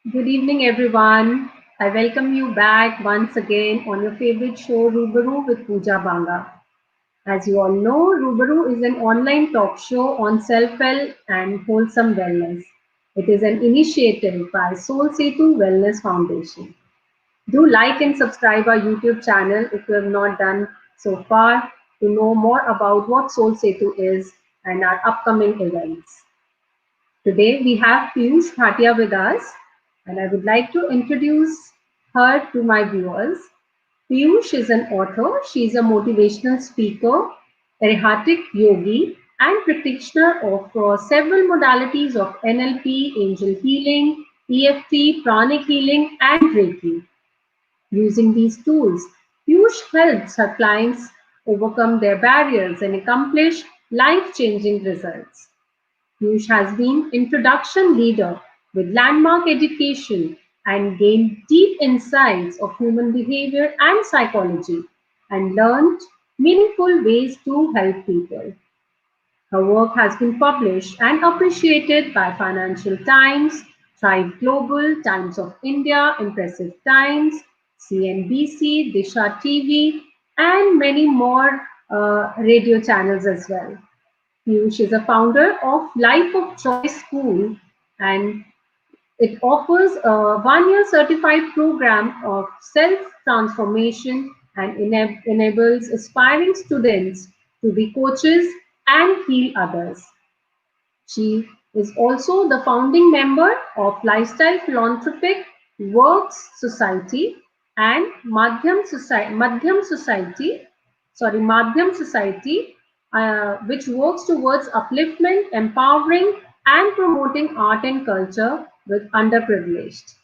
Good evening, everyone. I welcome you back once again on your favorite show, Rubaru with Pooja Banga. As you all know, Rubaru is an online talk show on self-help and wholesome wellness. It is an initiative by Soul Setu Wellness Foundation. Do like and subscribe our YouTube channel if you have not done so far to know more about what Soul Setu is and our upcoming events. Today we have Piyush Bhatia with us, and I would like to introduce her to my viewers. Piyush is an author, she is a motivational speaker, erratic yogi, and practitioner of several modalities of NLP, angel healing, EFT, pranic healing, and Reiki. Using these tools, Piyush helps her clients overcome their barriers and accomplish life changing results. Piyush has been introduction leader with landmark education and gained deep insights of human behavior and psychology and learned meaningful ways to help people. Her work has been published and appreciated by Financial Times, Thrive Global, Times of India, Impressive Times, CNBC, Disha TV, and many more radio channels as well. Piyush is a founder of Life of Choice School, and it offers a 1 year certified program of self transformation and enables aspiring students to be coaches and heal others. She is also the founding member of Lifestyle Philanthropic Works Society and Madhyam Society, which works towards upliftment, empowering, and promoting art and culture with underprivileged.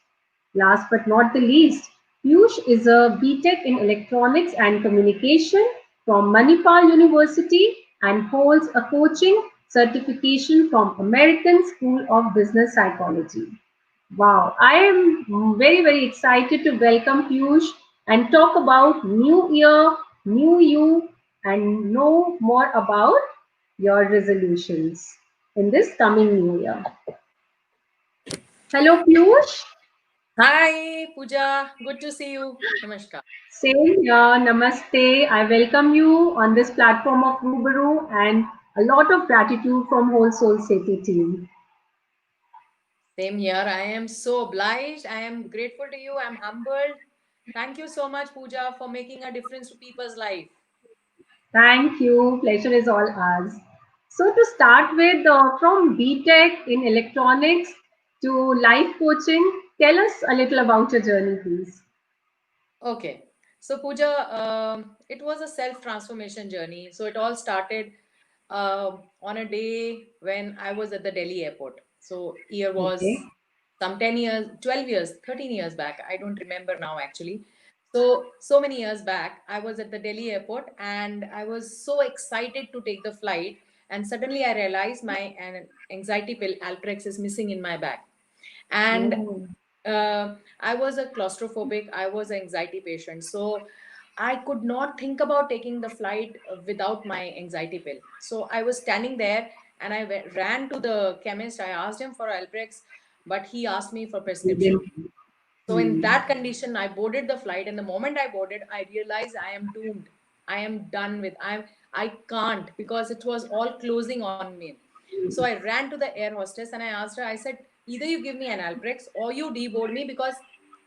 Last but not the least, Piyush is a BTech in Electronics and Communication from Manipal University and holds a coaching certification from American School of Business Psychology. Wow, I am very, very excited to welcome Piyush and talk about new year, new you, and know more about your resolutions in this coming new year. Hello, Piyush. Hi, Pooja. Good to see you. Namaskar. Same here, namaste. I welcome you on this platform of Rubaru and a lot of gratitude from whole Soul City team. Same here. I am so obliged. I am grateful to you. I'm humbled. Thank you so much, Pooja, for making a difference to people's life. Thank you. Pleasure is all ours. So to start with, from BTech in electronics to life coaching, tell us a little about your journey, please. Okay. So, Pooja, it was a self-transformation journey. So it all started on a day when I was at the Delhi airport. So year Okay. was some 10 years, 12 years, 13 years back. I don't remember now actually. So many years back, I was at the Delhi airport and I was so excited to take the flight. And suddenly I realized my anxiety pill Alprex is missing in my bag. And Oh, I was a claustrophobic, I was an anxiety patient. So I could not think about taking the flight without my anxiety pill. So I was standing there and ran to the chemist. I asked him for Alprex, but he asked me for you prescription. didn't. So in Hmm. that condition, I boarded the flight, and the moment I boarded, I realized I am doomed. I am done with. I can't because it was all closing on me. So I ran to the air hostess and I asked her. I said, either you give me an Alprex or you deboard me because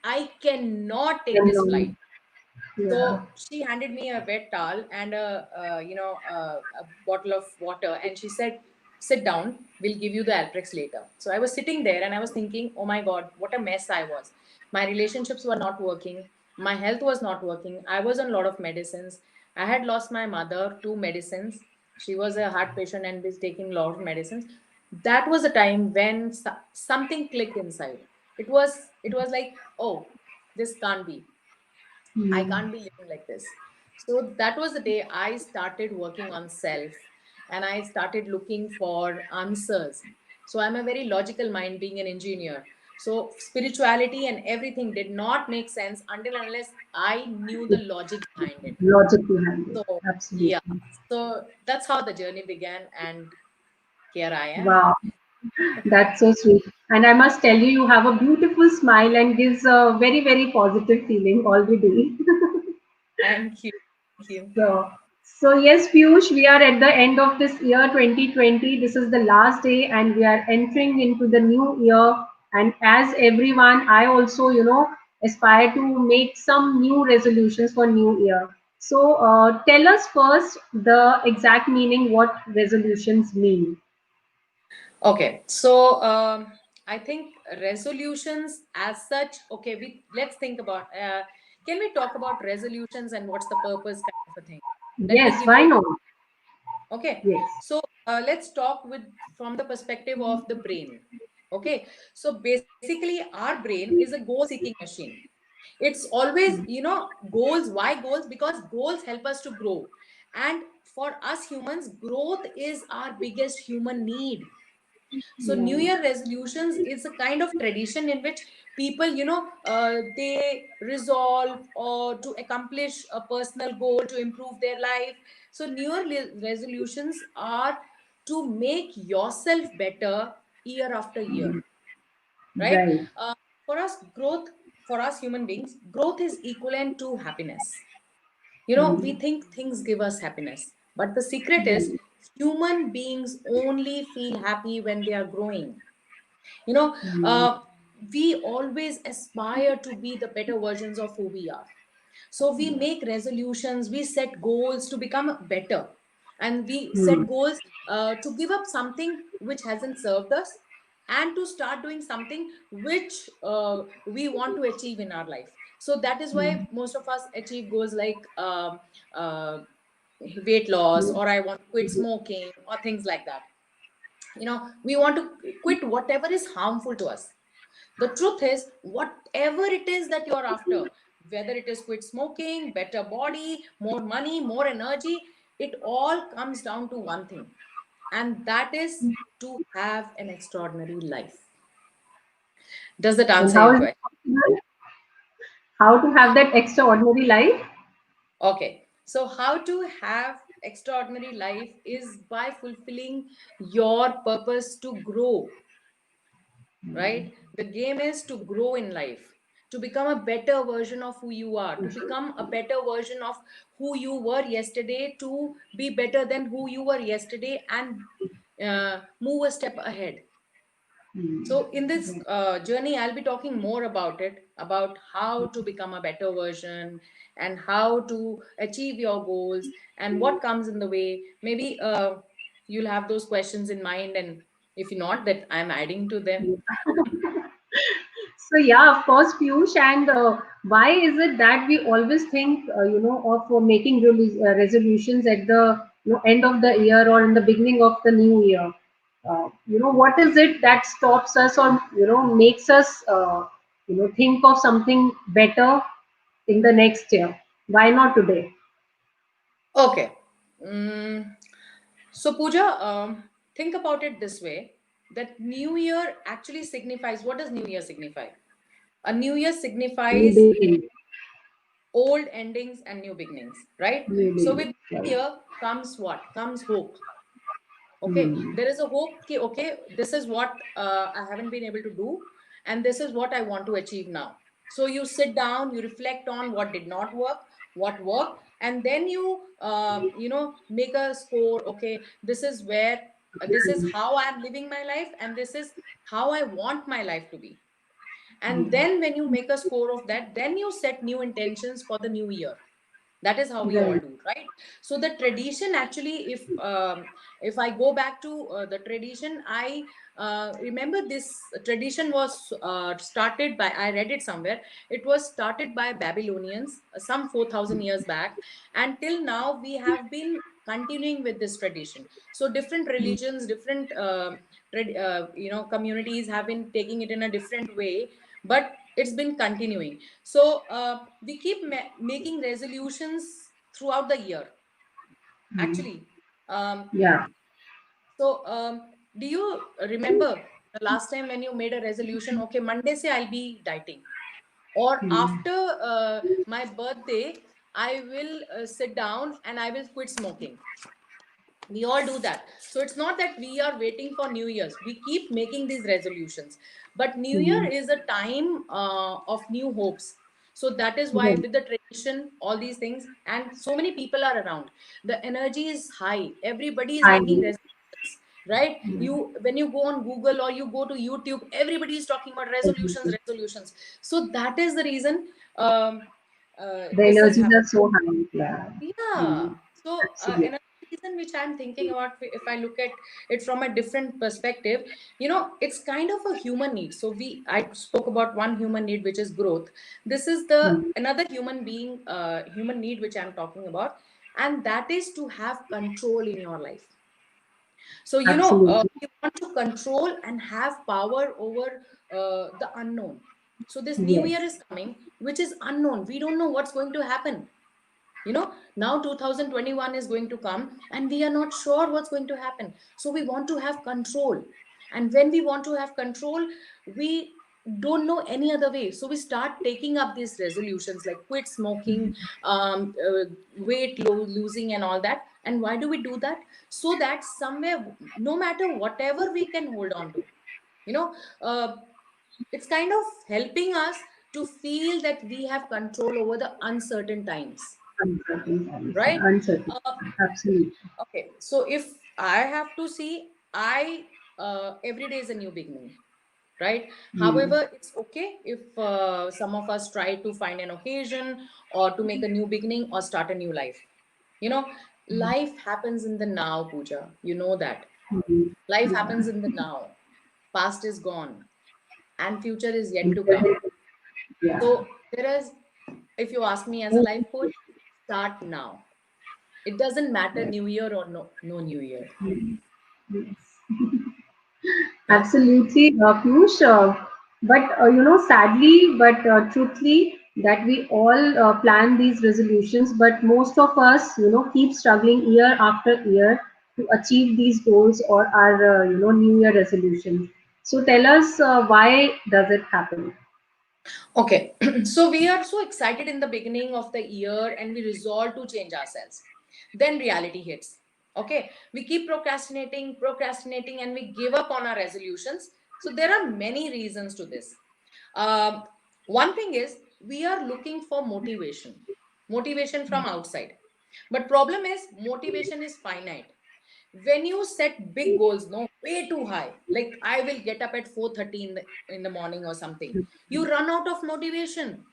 I cannot take this flight. Alone. Yeah. So she handed me a wet towel and a bottle of water, and she said, "Sit down. We'll give you the Alprex later." So I was sitting there and I was thinking, "Oh my God, what a mess I was. My relationships were not working. My health was not working. I was on a lot of medicines. I had lost my mother to medicines. She was a heart patient and was taking a lot of medicines. That was a time when something clicked inside. It was like, oh, this can't be. I Hmm. can't be living like this. So that was the day I started working on self and I started looking for answers. So I'm a very logical mind being an engineer. So spirituality and everything did not make sense until and unless I knew the logic behind it. Logic behind it. So yeah. Absolutely. So that's how the journey began and here I am. Wow. That's so sweet. And I must tell you, you have a beautiful smile and gives a very, very positive feeling already. Thank you. Thank you. So yes, Piyush, we are at the end of this year 2020. This is the last day, and we are entering into the new year. And as everyone, I also, aspire to make some new resolutions for new year. So tell us first the exact meaning what resolutions mean. Okay, so I think resolutions as such. Okay, we let's think about. Can we talk about resolutions and what's the purpose, kind of a thing? Let me Yes, give why you. not? Okay, Yes. so let's talk with from the perspective of the brain. Okay, so basically, our brain is a goal-seeking machine. It's always, goals. Why goals? Because goals help us to grow, and for us humans, growth is our biggest human need. So New Yeah. Year resolutions is a kind of tradition in which people, they resolve or to accomplish a personal goal to improve their life. So New Year resolutions are to make yourself better year after year, right? Right. Uh, for us, growth, for us human beings, growth is equivalent to happiness. We Mm. think things give us happiness, but the secret is human beings only feel happy when they are growing. you know Mm. uh, we always aspire to be the better versions of who we are. So we make resolutions, we set goals to become better, and we set Mm. goals to give up something which hasn't served us, and to start doing something which we want to achieve in our life. So that is why most of us achieve goals like uh, weight loss, or I want to quit smoking, or things like that. We want to quit whatever is harmful to us. The truth is, whatever it is that you're after, whether it is quit smoking, better body, more money, more energy, it all comes down to one thing, and that is to have an extraordinary life. Does that And answer how your is it question? possible? How to have that extraordinary life? Okay, so how to have extraordinary life is by fulfilling your purpose to grow, right? The game is to grow in life, to become a better version of who you are, to become a better version of who you were yesterday, to be better than who you were yesterday, and move a step ahead. So, in this journey, I'll be talking more about it, about how to become a better version and how to achieve your goals and what comes in the way. Maybe you'll have those questions in mind, and if not, that I'm adding to them. So yeah, of course, Piyush. And why is it that we always think, of making resolutions at the end of the year or in the beginning of the new year? What is it that stops us or makes us think of something better in the next year? Why not today? Okay. Mm, so, Pooja, think about it this way, that New Year actually signifies, what does New Year signify? A New Year New signifies beginning, old endings and new beginnings, right? new So, beginning. with New Right. Year comes what? Comes hope. Okay, Hmm. there is a hope. Okay, this is what I haven't been able to do, and this is what I want to achieve now. So you sit down, you reflect on what did not work, what worked, and then you make a score. Okay, this is where this is how I'm living my life, and this is how I want my life to be. And then when you make a score of that, then you set new intentions for the new year. That is how we all Right. do, right? So the tradition actually, if I go back to the tradition, I remember this tradition was started by, I read it somewhere, it was started by Babylonians some 4,000 years back, and till now we have been continuing with this tradition. So different religions, different communities have been taking it in a different way, but it's been continuing. So we keep making resolutions throughout the year, actually. Um, Yeah. so, do you remember the last time when you made a resolution? Okay, Monday say I'll be dieting, or after my birthday, I will sit down and I will quit smoking. We all do that. So it's not that we are waiting for New Year's. We keep making these resolutions, but New Year Mm. is a time of new hopes. So that is why, Right. with the tradition, all these things, and so many people are around, the energy is high. Everybody is I making know. resolutions, right? Mm. You, when you go on Google or you go to YouTube, everybody is talking about resolutions, Exactly. resolutions. So that is the reason The this is energies happening. are so high. Yeah. Yeah. Mm. So Absolutely. another reason which I'm thinking about, if I look at it from a different perspective, it's kind of a human need. So I spoke about one human need, which is growth. This is the Mm. another human need which I'm talking about, and that is to have control in your life. So Absolutely. we want to control and have power over the unknown. So this new Yes. year is coming, which is unknown. We don't know what's going to happen. Now 2021 is going to come and we are not sure what's going to happen. So we want to have control. And when we want to have control, we don't know any other way. So we start taking up these resolutions like quit smoking, weight losing, and all that. And why do we do that? So that somewhere, no matter whatever we can hold on to, you know, uh, it's kind of helping us to feel that we have control over the uncertain times, Uncertain times. right? Yeah. Uncertain. uh, Absolutely. okay, so if I have to see, I every day is a new beginning, right? Mm. However, it's okay if some of us try to find an occasion or to make a new beginning or start a new life. you know Life happens in the now, Pooja, you know that. Mm. Life Yeah. happens in the now. Past is gone and future is yet And to come. present. Yeah. So there is, if you ask me as a Oh, life coach, start now. It doesn't matter yes. new year or no new year. Mm. Yes. Yeah. Absolutely, Piyush. But sadly, but truthfully, that we all plan these resolutions, but most of us, keep struggling year after year to achieve these goals or our, New Year resolutions. So tell us, why does it happen? Okay. So we are so excited in the beginning of the year and we resolve to change ourselves. Then reality hits. Okay. We keep procrastinating, and we give up on our resolutions. So there are many reasons to this. Um, One thing is we are looking for motivation from outside. But problem is motivation is finite. When you set big goals, no, way too high, like I will get up at 4:30 in the morning or something, you run out of motivation,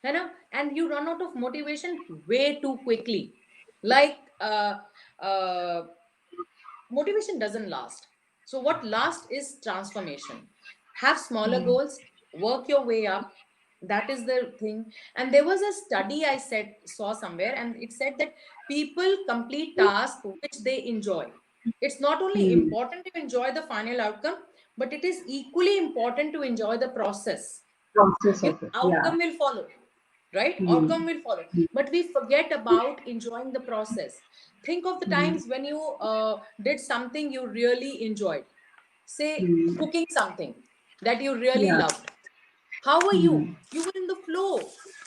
and you run out of motivation way too quickly. Like uh, motivation doesn't last. So what lasts is transformation. Have smaller Mm. goals, work your way up. That is the thing. And there was a study I saw somewhere, and it said that people complete tasks which they enjoy. It's not only Mm. important to enjoy the final outcome, but it is equally important to enjoy the process. Process of it. Yeah. Outcome will follow, right? Mm. Outcome will follow, but we forget about enjoying the process. Think of the Mm. times when you did something you really enjoyed, say Mm. cooking something that you really Yeah. loved. How were you? Mm. You were in the flow.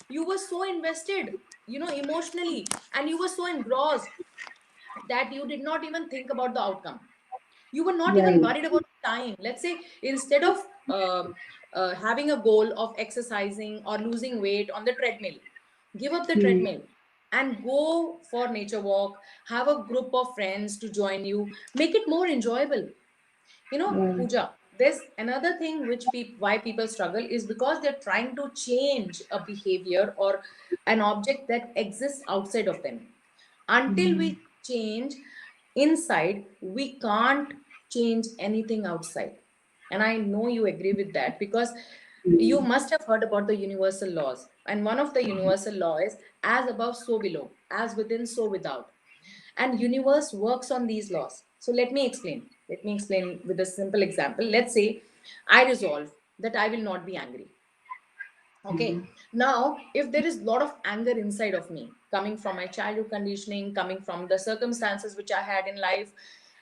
You were so invested, emotionally, and you were so engrossed that you did not even think about the outcome. You were not even Right. worried about time. Let's say, instead of having a goal of exercising or losing weight on the treadmill, give up the Mm. treadmill and go for nature walk. Have a group of friends to join you. Make it more enjoyable. Right. Pooja, there's another thing which why people struggle is because they're trying to change a behavior or an object that exists outside of them. Until we Mm. change inside, we can't change anything outside. And I know you agree with that, because you Mm. must have heard about the universal laws, and one of the universal law is as above so below, as within so without. And universe works on these laws. So let me explain with a simple example. Let's say I resolve that I will not be angry. Mm. Okay. Now, if there is a lot of anger inside of me, coming from my childhood conditioning, coming from the circumstances which I had in life,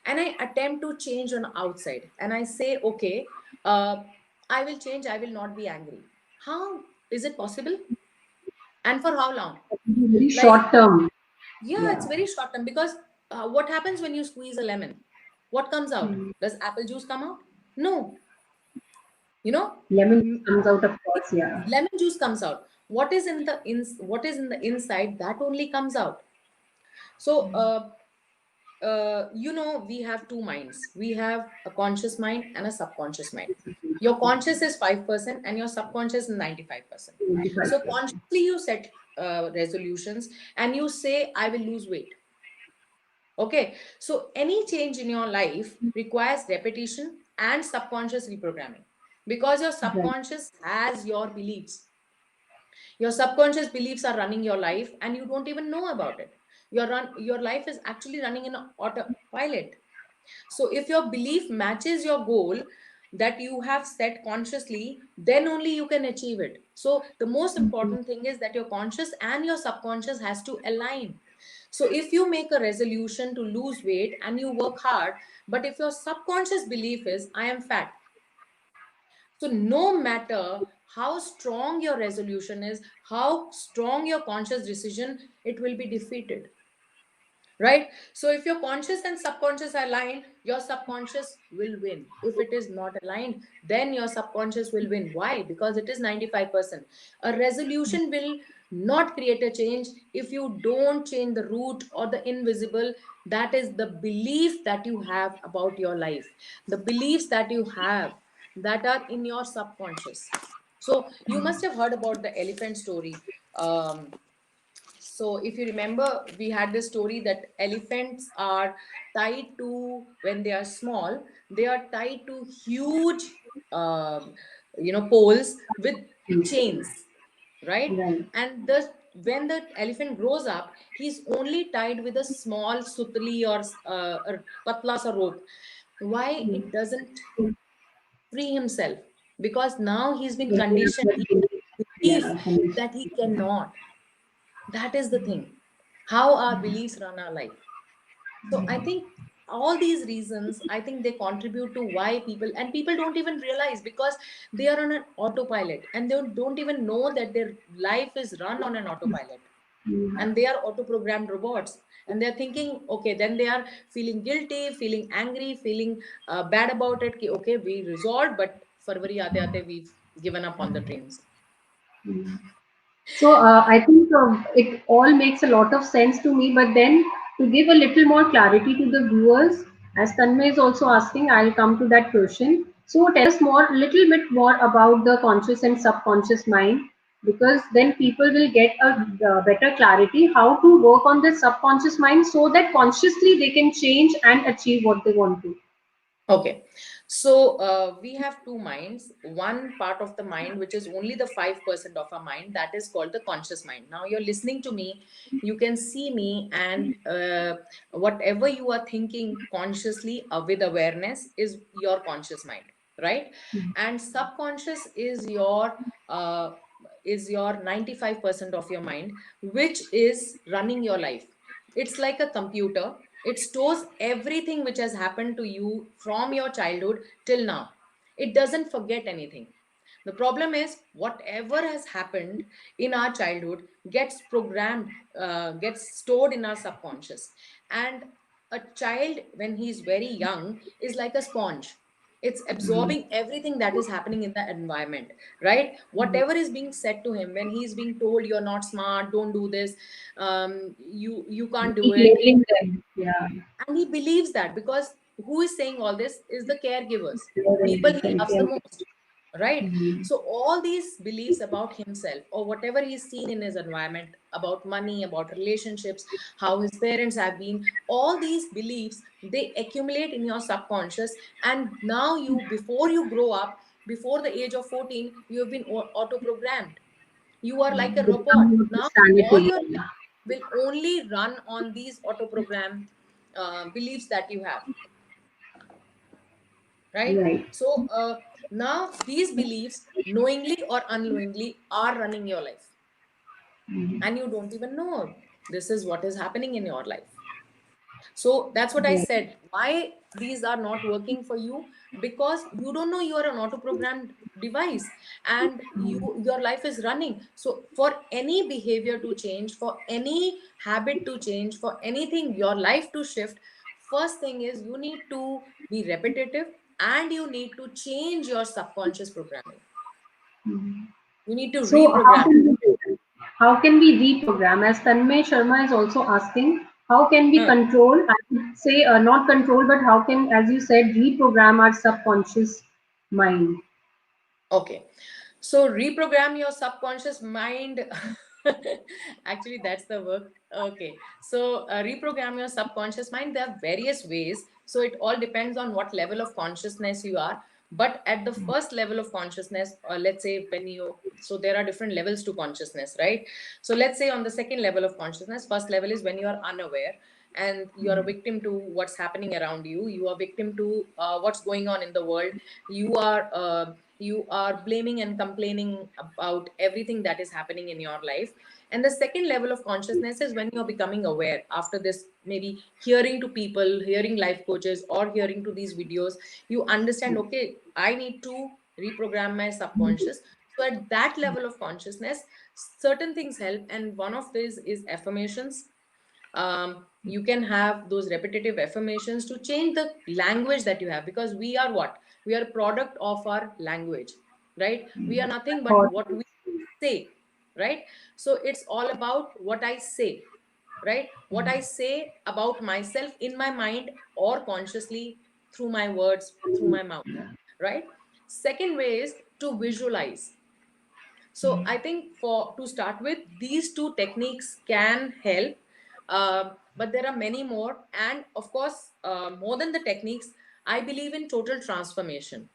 and I attempt to change on outside, and I say, okay, I will change, I will not be angry. How is it possible? And for how long? Very Like, short term. yeah, it's Yeah. very short term, because What happens when you squeeze a lemon? What comes out? Mm. Does apple juice come out? No. You know, Lemon mm, comes out, of course, yeah. lemon juice comes out. What is in the what is in the inside, that only comes out. So we have two minds. We have a conscious mind and a subconscious mind. Your conscious is 5% and your subconscious is 95%. So 25%. consciously you set resolutions and you say, I will lose weight. Okay, so any change in your life requires repetition and subconscious reprogramming, because your Right. subconscious has your beliefs. Your subconscious beliefs are running your life and you don't even know about it. Your life is actually running in autopilot. So if your belief matches your goal that you have set consciously, then only you can achieve it. So the most important thing is that your conscious and your subconscious has to align. So if you make a resolution to lose weight and you work hard, but if your subconscious belief is, I am fat, so no matter how strong your resolution is, how strong your conscious decision, it will be defeated. Right? So if your conscious and subconscious are aligned, your subconscious will win. If it is not aligned, then your subconscious will win. Why? Because it is 95%. A resolution will not create a change if you don't change the root or the invisible. That is the belief that you have about your life, the beliefs that you have that are in your subconscious. So you must have heard about the elephant story. So if you remember, we had this story that elephants are tied to, when they are small, they are tied to huge, um, poles with chains, right? Right. And the when the elephant grows up, he's only tied with a small sutli or patla sa rope. Why it doesn't free himself? Because now he's been conditioned. He believes Yeah. that he cannot. That is the thing. How our beliefs run our life. So I think all these reasons, I think they contribute to why people don't even realize, because they are on an autopilot and they don't even know that their life is run on an autopilot, and they are auto-programmed robots, and they're thinking, okay, then they are feeling guilty, feeling angry, feeling bad about it. Okay, we resolved, but February aate aate we've given up on the dreams. So I think it all makes a lot of sense to me. But then to give a little more clarity to the viewers, as Tanmay is also asking, I'll come to that question. So tell us more, a little bit more about the conscious and subconscious mind, because then people will get a better clarity how to work on the subconscious mind so that consciously they can change and achieve what they want to. Okay, so we have two minds. One part of the mind, which is only the 5% of our mind, that is called the conscious mind. Now you're listening to me, you can see me, and whatever you are thinking consciously with awareness is your conscious mind, right? And subconscious uh, is your 95% of your mind, which is running your life. It's like a computer. It stores everything which has happened to you from your childhood till now. It doesn't forget anything. The problem is, whatever has happened in our childhood gets programmed, gets stored in our subconscious. And a child, when he's very young, is like a sponge. It's absorbing everything that is happening in the environment, right? Whatever is being said to him, when he's being told, you're not smart, don't do this, you can't do Keep it, labeling them. Yeah. and he believes that, because who is saying all this is the caregivers, people he loves the Yeah. most, right? So all these beliefs about himself or whatever he's seen in his environment, about money, about relationships, how his parents have been, all these beliefs, they accumulate in your subconscious. And now you, before you grow up, before the age of 14, you have been auto programmed. You are like a robot Become now. All sanity. your life will only run on these auto program beliefs that you have, right? Right. So now these beliefs, knowingly or unknowingly, are running your life, and you don't even know this is what is happening in your life. So that's what I Right. said. Why these are not working for you, because you don't know you are an auto programmed device, and your life is running. So for any behavior to change, for any habit to change, for anything your life to shift, first thing is you need to be repetitive, and you need to change your subconscious programming. You need to So how reprogram. can we do that? How can we reprogram? As Tanmay Sharma is also asking, how can we Huh. control? I would say not control, but how can, as you said, reprogram our subconscious mind? Okay. So reprogram your subconscious mind. Actually, that's the work. Okay. So reprogram your subconscious mind. There are various ways. So it all depends on what level of consciousness you are. But at the first level of consciousness, let's say when you, so there are different levels to consciousness, right? So let's say on the second level of consciousness, first level is when you are unaware and you are a victim to what's happening around you. You are victim to what's going on in the world. You are blaming and complaining about everything that is happening in your life. And the second level of consciousness is when you're becoming aware after this, maybe hearing to people, hearing life coaches, or hearing to these videos. You understand, okay, I need to reprogram my subconscious. So at that level of consciousness, certain things help, and one of these is affirmations. You can have those repetitive affirmations to change the language that you have, because we are what, we are a product of our language, right? We are nothing but Or what we say, right? So it's all about what I say, right? What I say about myself in my mind or consciously through my words, through my mouth, right? Second way is to visualize. So I think for to start with, these two techniques can help, but there are many more. And of course, more than the techniques, I believe in total transformation.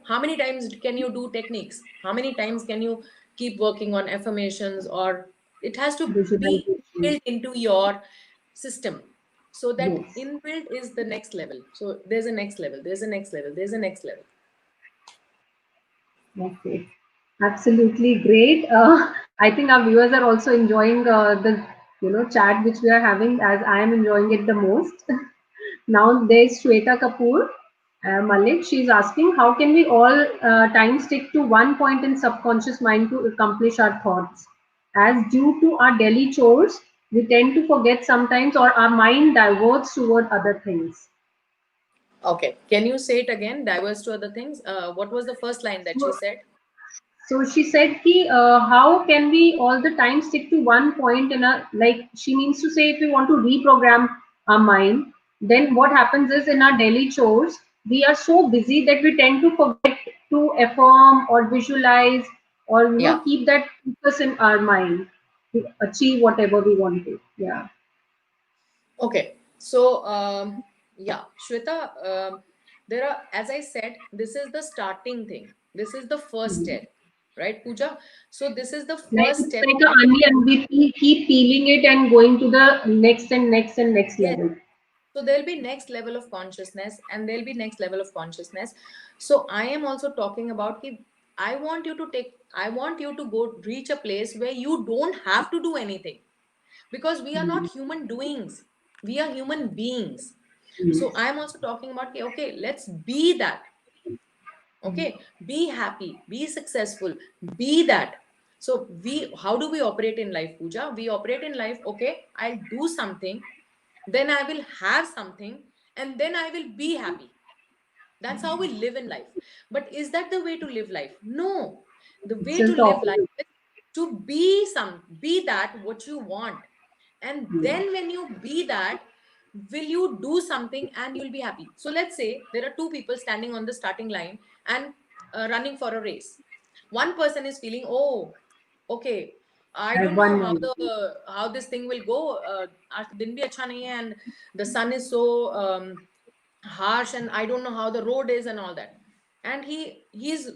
How many times can you do techniques? How many times can you keep working on affirmations? Or it has to be visualization. built into your system. So that Yes. inbuilt is the next level. So there's a next level, there's a next level, there's a next level. Okay. Absolutely great. I think our viewers are also enjoying the chat which we are having, as I am enjoying it the most. Now there's Shweta Kapoor Malik. She's asking, how can we all time stick to one point in subconscious mind to accomplish our thoughts? As due to our daily chores, we tend to forget sometimes, or our mind diverts toward other things. Okay. Can you say it again? Diverse to other things. What was the first line that So, you said? so she said, ki, how can we all the time stick to one point in a, like she means to say, if we want to reprogram our mind, then what happens is in our daily chores, we are so busy that we tend to forget to affirm or visualize or Yeah. keep that focus in our mind to achieve whatever we want to. Yeah. Okay. So, yeah, Shweta, there are, as I said, this is the starting thing. This is the first Mhm. step, right, Pooja? So, this is the Like first it's step like of an onion, we keep peeling it and going to the next and next and next yes. level. So there'll be next level of consciousness, and there'll be next level of consciousness. So I am also talking about ki I want you to go reach a place where you don't have to do anything, because we are not human doings. We are human beings. So I am also talking about ki, okay, let's be that. Okay, be happy, be successful, be that. So how do we operate in life, Pooja? We operate in life, okay, I'll do something, then I will have something, and then I will be happy. That's how we live in life. But is that the way to live life? No. The It's way to just the live life opposite. is to be that what you want. And then when you be that, will you do something and you'll be happy. So let's say there are two people standing on the starting line and running for a race. One person is feeling, oh, okay, I I don't know won how one. how this thing will go. आज दिन भी अच्छा नहीं है, and the sun is so harsh, and I don't know how the road is and all that. And he's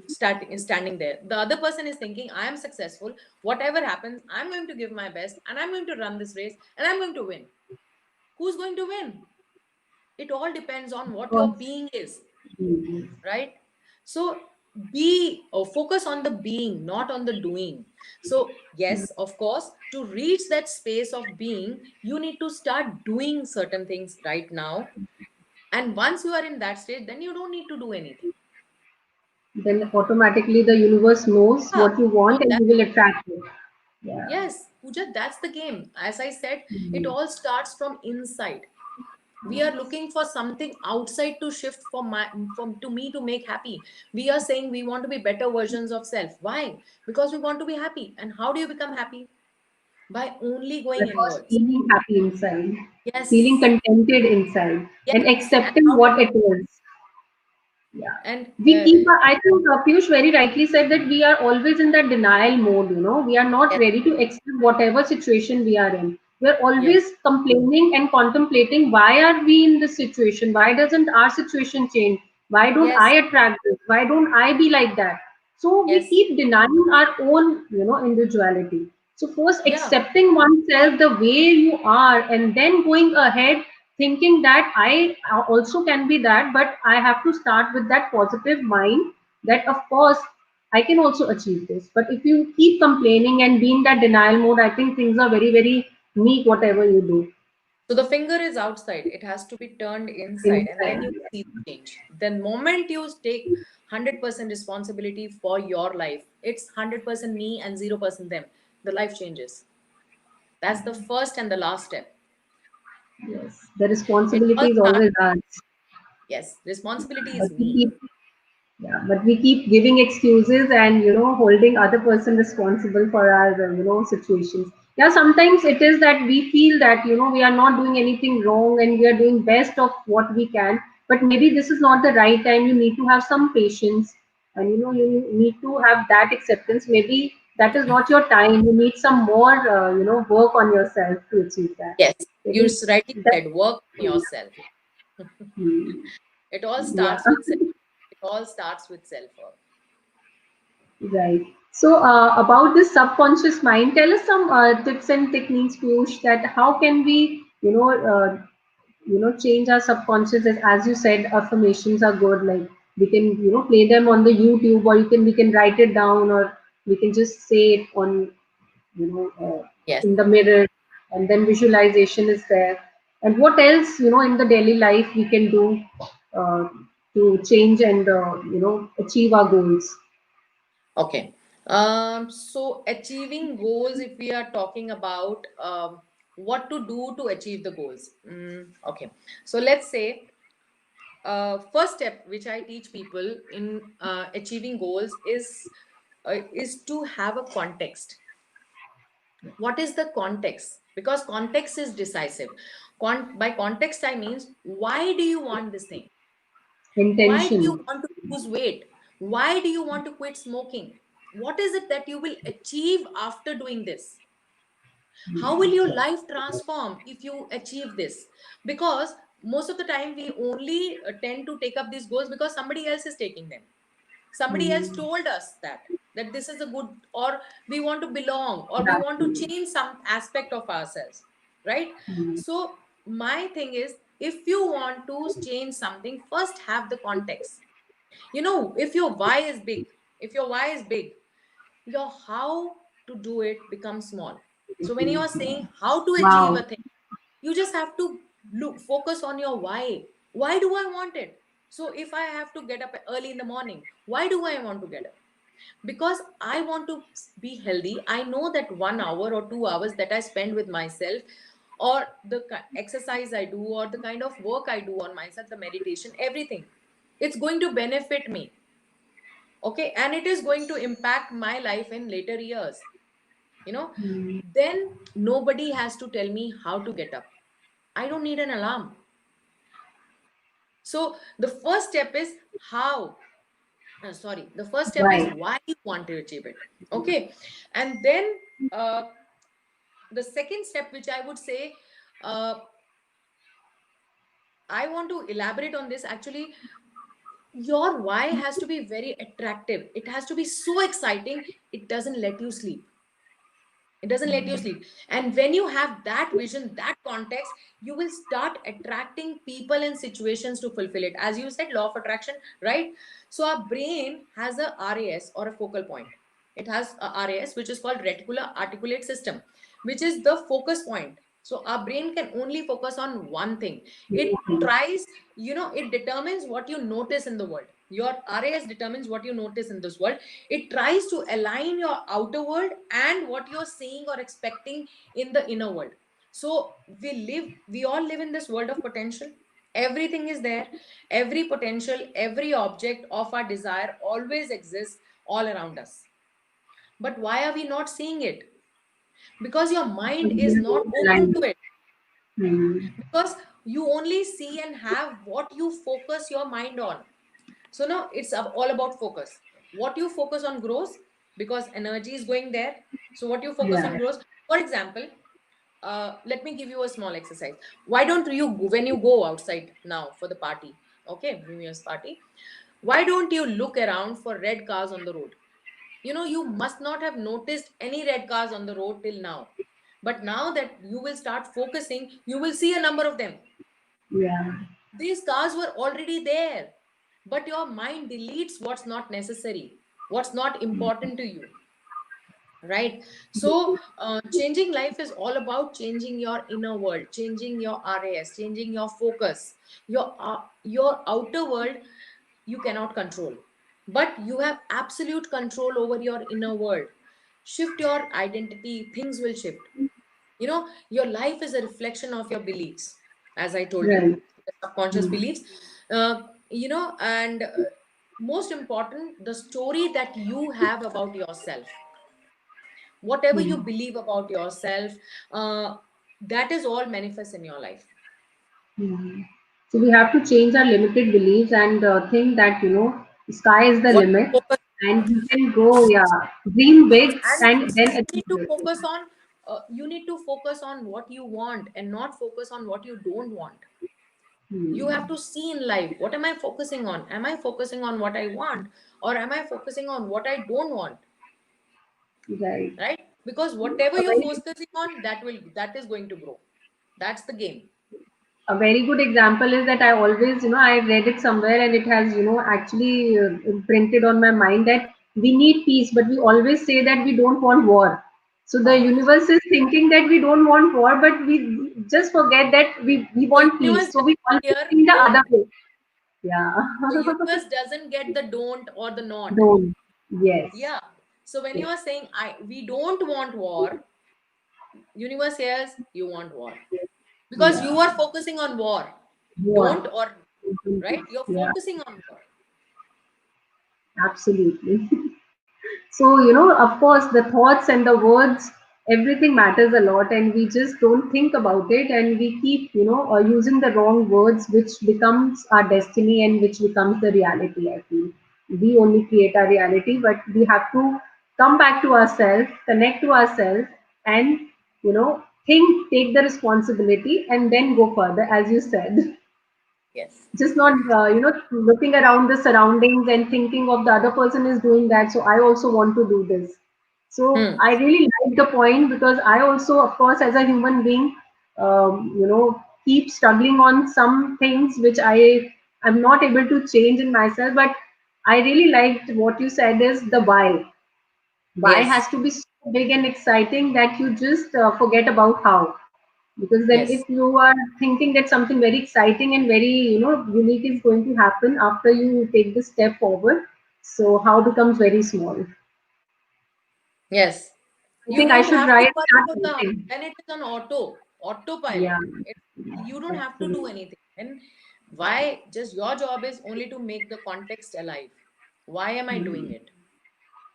standing there. The other person is thinking, I am successful. Whatever happens, I'm going to give my best, and I'm going to run this race, and I'm going to win. Who's going to win? It all depends on what your Course. being is, Mhm. right? So be or focus on the being, not on the doing. So yes, of course, to reach that space of being, you need to start doing certain things right now. And once you are in that stage, then you don't need to do anything. Then automatically the universe knows Yeah. what you So want and that, you will attract it. Yeah. yes, Pooja, that's the game. As I said, it Mhm. all starts from inside. We are looking for something outside to shift for from to me to make happy. We are saying we want to be better versions of self. Why? Because we want to be happy. And how do you become happy? By only going By first inwards. feeling happy inside, feeling Yes. contented inside, Yes. and And accepting how do what you it is. Yeah. and We keep, I think Piyush very rightly said that we are always in that denial mode, we are not yes, ready to accept whatever situation we are in. We're yes, always complaining and contemplating why are we in this situation? Why doesn't our situation change? Why don't I yes, attract this? Why don't I be like that? So we yes. keep denying our own, individuality. So first Yeah. accepting oneself the way you are and then going ahead thinking that I also can be that, but I have to start with that positive mind that, of course, I can also achieve this. But if you keep complaining and be in that denial mode, I think things are very, very meek, whatever you do So the finger is outside. It has to be turned inside, and then inside. you see the change. The moment you take 100% responsibility for your life, it's 100% me and 0% them. The life changes. That's the first and the last step. Yes, the It responsibility all is starts. always ours. Yes, responsibility But is we me. keep, yeah, but we keep giving excuses and holding other person responsible for our situations. Yeah, sometimes it is that we feel that we are not doing anything wrong and we are doing best of what we can. But maybe this is not the right time. You need to have some patience, and you need to have that acceptance. Maybe that is not your time. You need some more work on yourself to achieve that. Yes, you Maybe rightly that. said, work on yourself. Hmm. It all Yeah. starts with self. It all starts with self work. Right. So, about this subconscious mind, tell us some tips and techniques, Piyush, that how can we, change our subconscious. As you said, affirmations are good. Like we can, play them on the YouTube, or we can write it down, or we can just say it on, Yes. in the mirror, and then visualization is there. And what else, in the daily life we can do uh, to change and, achieve our goals. Okay. So achieving goals, if we are talking about what to do to achieve the goals. Okay. So let's say first step which I teach people in achieving goals is to have a context. What is the context? Because context is decisive. By context, I means why do you want this thing? Why do you Intention. want to lose weight? Why do you want to quit smoking? What is it that you will achieve after doing this? How will your life transform if you achieve this? Because most of the time we only tend to take up these goals because somebody else is taking them. Somebody else Hmm. told us that this is a good, or we want to belong, or we want to Exactly. change some aspect of ourselves, right? Hmm. So my thing is, if you want to change something, first have the context. If your why is big, if your why is big, your how to do it becomes small. So when you are saying how to achieve a Wow. thing, you just have to focus on your why do I want it? So if I have to get up early in the morning, why do I want to get up? Because I want to be healthy. I know that 1 hour or 2 hours that I spend with myself, or the exercise I do, or the kind of work I do on myself, the meditation, everything, it's going to benefit me. Okay, and it is going to impact my life in later years, you know Hmm. then nobody has to tell me how to get up. I don't need an alarm. So the first step is how sorry, the first step is Right. why you want to achieve it. Okay, and then uh, the second step which I would say, uh, I want to elaborate on this actually. Your why has to be very attractive. It has to be so exciting, it doesn't let you sleep. It doesn't let you sleep. And when you have that vision, that context, you will start attracting people and situations to fulfill it. As you said, law of attraction, right? So our brain has a RAS, or a focal point. It has a RAS, which is called reticular articulate system, which is the focus point. So our brain can only focus on one thing. It tries, it determines what you notice in the world. Your RAS determines what you notice in this world. It tries to align your outer world and what you're seeing or expecting in the inner world. So we all live in this world of potential. Everything is there. Every potential, every object of our desire always exists all around us. But why are we not seeing it? Because your mind is not open to it. Hmm. Because you only see and have what you focus your mind on. So now it's all about focus. What you focus on grows, because energy is going there. So what you focus Yeah. on grows. For example, let me give you a small exercise. Why don't you, when you go outside now for the party, okay, New Year's party, why don't you look around for red cars on the road? You must not have noticed any red cars on the road till now. But now that you will start focusing, you will see a number of them. Yeah. These cars were already there, but your mind deletes what's not necessary, what's not important to you, right? So changing life is all about changing your inner world, changing your RAS, changing your focus. Your outer world you cannot control, but you have absolute control over your inner world. Shift your identity, things will shift. Your life is a reflection of your beliefs, as I told you, Right. the subconscious Hmm. beliefs. And most important, the story that you have about yourself, whatever you Hmm. believe about yourself, uh, that is all manifest in your life. Hmm. So we have to change our limited beliefs and think that, sky is the What limit focus and you can go, yeah, dream big and and then you need achieve to it. focus on what you want and not focus on what you don't want. You have Hmm. to see in life, what am I focusing on? Am I focusing on what I want, or am I focusing on what I don't want? Right. Right? Because whatever A you're very focusing on, that is going to grow. That's the game. a very good example is that I always, I read it somewhere and it has, actually printed on my mind that we need peace, but we always say that we don't want war. So the uh, universe is thinking that we don't want war, but we just forget that we the want peace. universe So we doesn't always hear think the other don't. way. Yeah. The universe doesn't get the don't or the not. Don't. Yes. Yeah. So when you Yes. are saying we don't want war, universe says you want war, because you Yeah. are focusing on war. War. Don't or right? You're Yeah. focusing on war. Absolutely. So, of course, the thoughts and the words, everything matters a lot, and we just don't think about it, and we keep, using the wrong words, which becomes our destiny and which becomes the reality. I feel we only create our reality, but we have to come back to ourselves, connect to ourselves, and think, take the responsibility, and then go further, as you said. Yes. Just not looking around the surroundings and thinking of the other person is doing that, so I also want to do this. So Hmm. I really like the point because I also, of course, as a human being, keep struggling on some things which I'm not able to change in myself. But I really liked what you said is the why Yes. has to be so big and exciting that you just forget about how. Because then Yes. if you are thinking that something very exciting and very unique is going to happen after you take the step forward, so how becomes very small. Yes. I You think I don't should have to write worry start about the writing. when it is on Yeah, autopilot. You don't have to do absolutely. anything. And why? Just your job is only to make the context alive. Why am I doing Mm, it?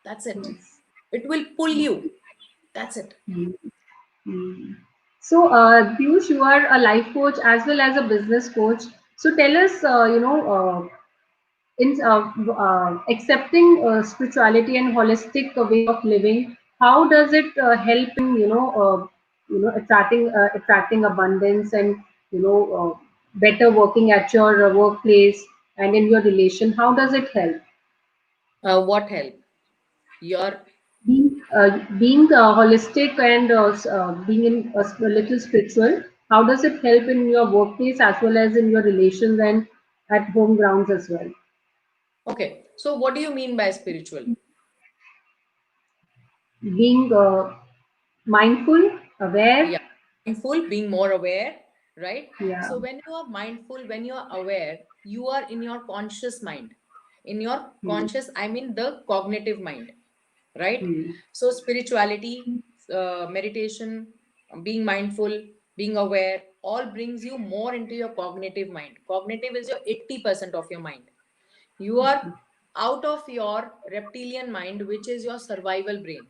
That's it. yes. It will pull you. That's it. Mm, mm. So, Piyush, you are a life coach as well as a business coach. So, tell us, in accepting spirituality and holistic way of living, how does it help in attracting abundance and better working at your workplace and in your relation? How does it help? What help? Your Being holistic and being a little spiritual, how does it help in your workplace as well as in your relations and at home grounds as well? okay. So what do you mean by spiritual? Being mindful, aware. Yeah. mindful, being more aware, right? Yeah. So when you are mindful, when you are aware, you are in your conscious mind. In your Hmm. conscious, I mean the cognitive mind, right? Hmm. So spirituality, meditation, being mindful, being aware, all brings you more into your cognitive mind. Cognitive is your 80% of your mind. You are out of your reptilian mind, which is your survival brain,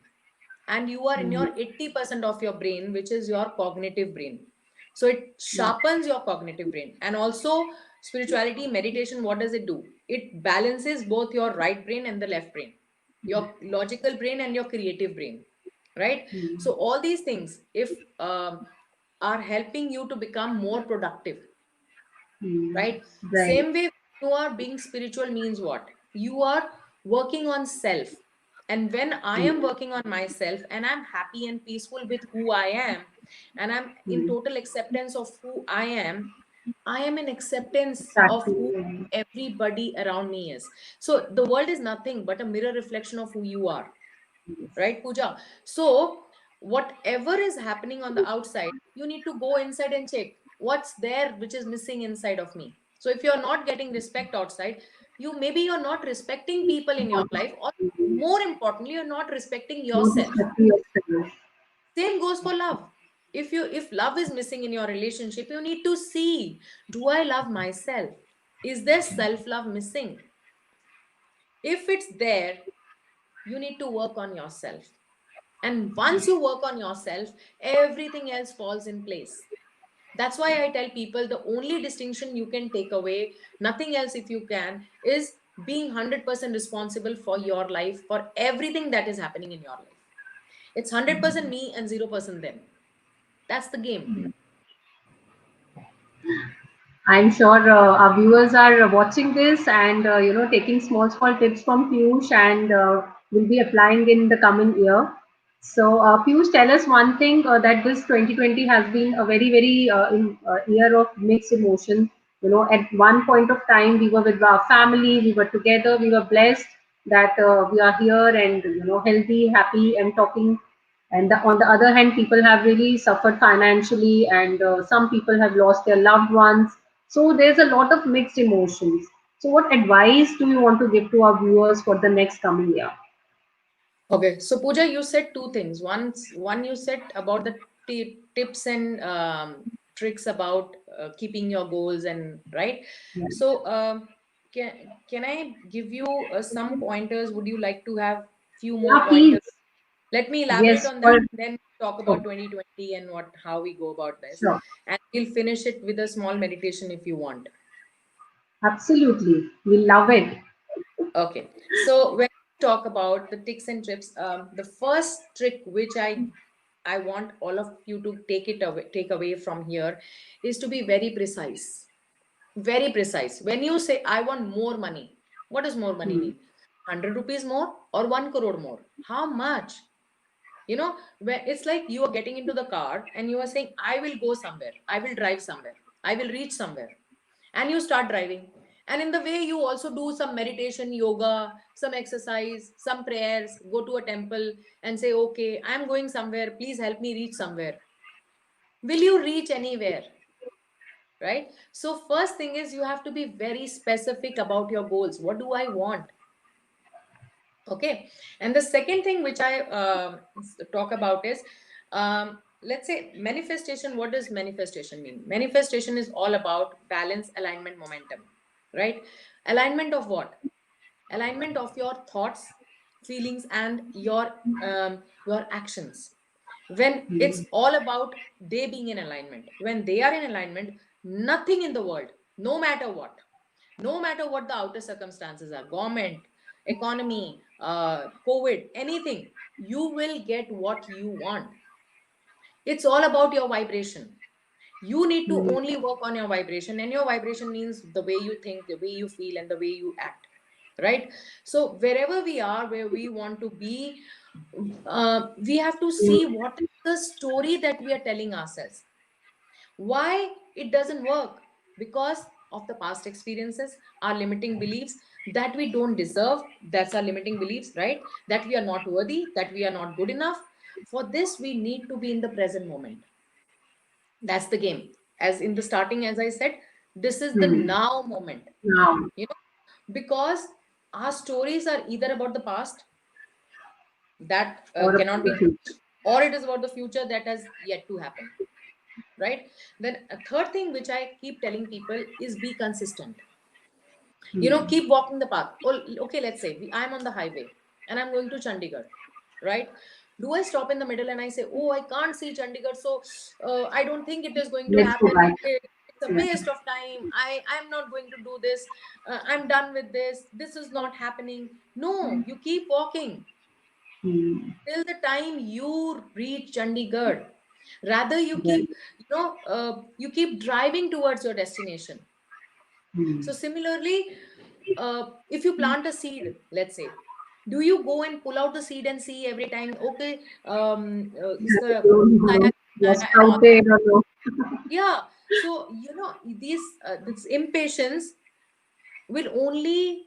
and you are in Hmm. your 80% of your brain, which is your cognitive brain. So it Yeah. sharpens your cognitive brain. And also spirituality, meditation, what does it do? It balances both your right brain and the left brain, your logical brain and your creative brain, right? Hmm. So all these things, if are helping you to become more productive, Hmm. right? Right. Same way, you are being spiritual means what? You are working on self. And when I Hmm. am working on myself and I'm happy and peaceful with who I am, and I'm in Hmm. total acceptance of who I am in acceptance of Exactly. who Yeah. everybody around me is. So the world is nothing but a mirror reflection of who you are, right, Pooja? So whatever is happening on the outside, you need to go inside and check what's there which is missing inside of me. So if you're not getting respect outside, you maybe you're not respecting people in your life, or more importantly, you're not respecting Not yourself. respecting yourself. Same goes for love. If love is missing in your relationship, you need to see, do I love myself? Is there self love missing? If it's there, you need to work on yourself. And once you work on yourself, everything else falls in place. That's why I tell people the only distinction you can take away, nothing else if you can, is being 100% responsible for your life, for everything that is happening in your life. It's 100% me and 0% them. That's the game. I'm sure our viewers are watching this and taking small tips from Piyush and will be applying in the coming year. So Piyush, tell us one thing that this 2020 has been a very year of mixed emotions. At one point of time we were with our family, we were together, we were blessed that we are here and healthy, happy, and talking. And on the other hand, people have really suffered financially, and some people have lost their loved ones. So there's a lot of mixed emotions. So what advice do you want to give to our viewers for the next coming year? Okay, so Pooja, you said two things. One you said about the tips and tricks about keeping your goals, and right. Yeah. So can I give you some pointers? Would you like to have few more Yeah, pointers? please. Let me elaborate Yes, on that. for Then talk sure. about 2020 and what how we go about this, Sure. and we'll finish it with a small meditation if you want. Absolutely. We love it. Okay, so when we talk about the tricks and tips, the first trick which I want all of you to take away from here is to be very precise. Very precise. When you say I want more money, what does more money Hmm. mean? 100 rupees more or 1 crore more? How much? When it's like you are getting into the car and you are saying, I will go somewhere, I will drive somewhere, I will reach somewhere, and you start driving. And in the way, you also do some meditation, yoga, some exercise, some prayers, go to a temple and say, okay, I'm going somewhere, please help me reach somewhere. Will you reach anywhere? Right? So, first thing is you have to be very specific about your goals. What do I want? Okay. And the second thing which I talk about is, let's say manifestation. What does manifestation mean? Manifestation is all about balance, alignment, momentum, right? Alignment of what? Alignment of your thoughts, feelings, and your actions. When Hmm. it's all about they being in alignment, when they are in alignment, nothing in the world, no matter what, no matter what the outer circumstances are, government, economy, COVID, anything, you will get what you want. It's all about your vibration. You need to Hmm. only work on your vibration, and your vibration means the way you think, the way you feel, and the way you act, right? So wherever we are, where we want to be, we have to see what is the story that we are telling ourselves. Why it doesn't work? Because of the past experiences, our limiting beliefs that we don't deserve. That's our limiting beliefs, right? That we are not worthy, that we are not good enough. For this, we need to be in the present moment. That's the game. As in the starting, as I said, this is the Hmm. now moment, Now you know, because our stories are either about the past that or about cannot be the future. changed, or it is about the future that has yet to happen, right? Then a third thing which I keep telling people is be consistent. Hmm. Keep walking the path. Oh, okay, let's say I'm on the highway and I'm going to Chandigarh, right? Do I stop in the middle and I say, oh, I can't see Chandigarh, so I don't think it is going to Let's go happen, back. it's a Yeah. waste of time, I'm not going to do this, I'm done with this is not happening. No, you keep walking Hmm. till the time you reach Chandigarh. Rather, Right. you keep driving towards your destination. Hmm. So similarly, if you plant a seed, let's say, do you go and pull out the seed and see every time, okay, Yeah, iska you don't know. and You're all sprouted that? or no. Yeah. So, this impatience will only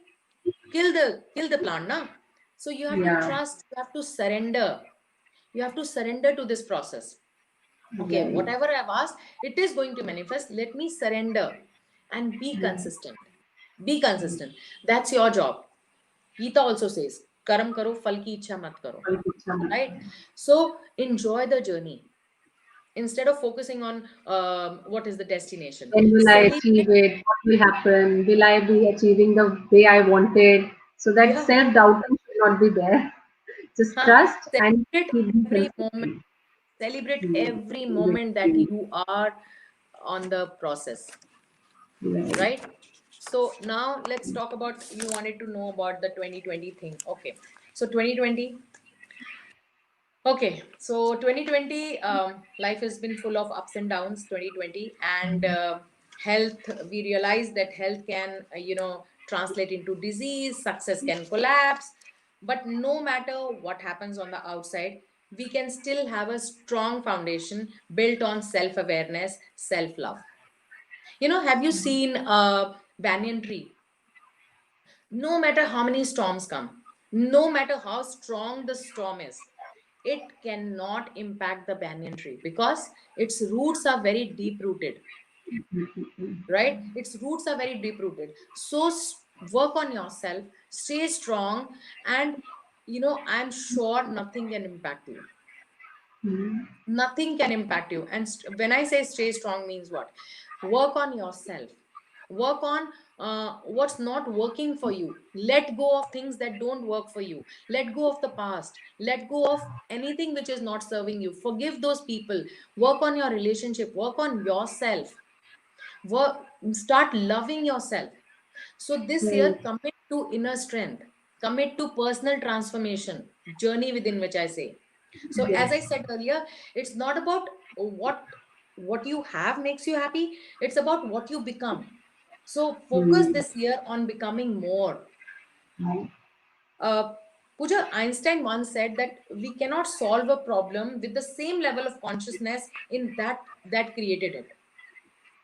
kill the plant, na? So you have to Yeah. trust, you have to surrender. You have to surrender to this process. Okay, Right. whatever I've asked, it is going to manifest. Let me surrender and be consistent. Be consistent. That's your job. Gita also says, Karam karo, fal ki ichha mat karo. Right? So enjoy the journey instead of focusing on what is the destination. When will I Celebrate. achieve it? What will happen? Will I be achieving the way I wanted? So that Yeah. self-doubting should not be there. Just trust and Celebrate keep being every moment. consistent. Celebrate Hmm. every moment that you are on the process. Right. Right? So now let's talk about, you wanted to know about the 2020 thing. Okay. So 2020. Okay. So 2020, life has been full of ups and downs, 2020. And health, we realized that health can, translate into disease, success can collapse. But no matter what happens on the outside, we can still have a strong foundation built on self awareness, self love. Have you seen a banyan tree? No matter how many storms come, no matter how strong the storm is, it cannot impact the banyan tree because its roots are very deep rooted, right? Its roots are very deep rooted. So work on yourself, stay strong, and I'm sure nothing can impact you. Hmm. Nothing can impact you. And when I say stay strong means what? Work on yourself. Work on what's not working for you. Let go of things that don't work for you. Let go of the past. Let go of anything which is not serving you. Forgive those people. Work on your relationship. Work on yourself. Work, start loving yourself. So this year, Right. commit to inner strength, commit to personal transformation journey, within which I say. So as I Yes. said earlier, it's not about what you have makes you happy, it's about what you become. So focus Hmm. this year on becoming more. Right. uh, Pooja, Einstein once said that we cannot solve a problem with the same level of consciousness in that created it.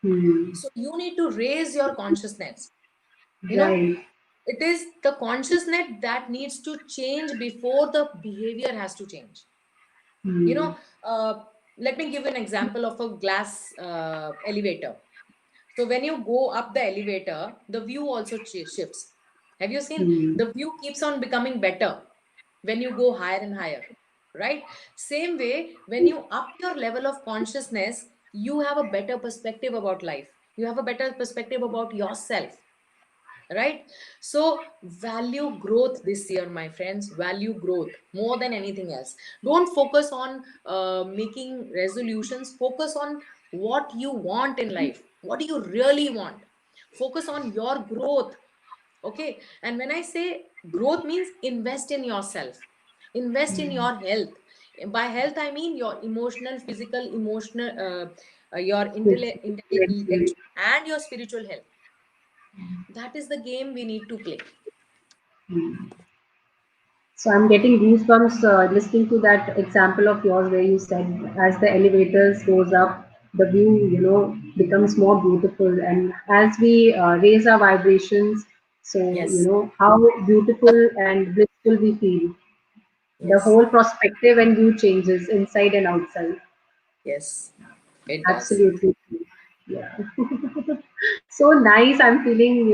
Hmm. So you need to raise your consciousness. you know Right. it is the consciousness that needs to change before the behavior has to change. you Hmm. know uh, Let me give an example of a glass elevator. So when you go up the elevator, the view also shifts. Have you seen? Hmm. The view keeps on becoming better when you go higher and higher, right? Same way, when you up your level of consciousness, you have a better perspective about life, you have a better perspective about yourself, right? So value growth this year, my friends. Value growth more than anything else. Don't focus on making resolutions. Focus on what you want in life. What do you really want? Focus on your growth. Okay. And when I say growth, means invest in yourself, invest in your health. By health I mean your emotional, physical, emotional, your Spiritually. intellectual and your spiritual health. That is the game we need to play. So I'm getting goosebumps listening to that example of yours where you said as the elevators goes up, the view, becomes more beautiful. And as we raise our vibrations, so, Yes, how beautiful and blissful we feel. The yes, whole perspective and view changes inside and outside. yes. It does. Absolutely. Yeah. So nice. I'm feeling,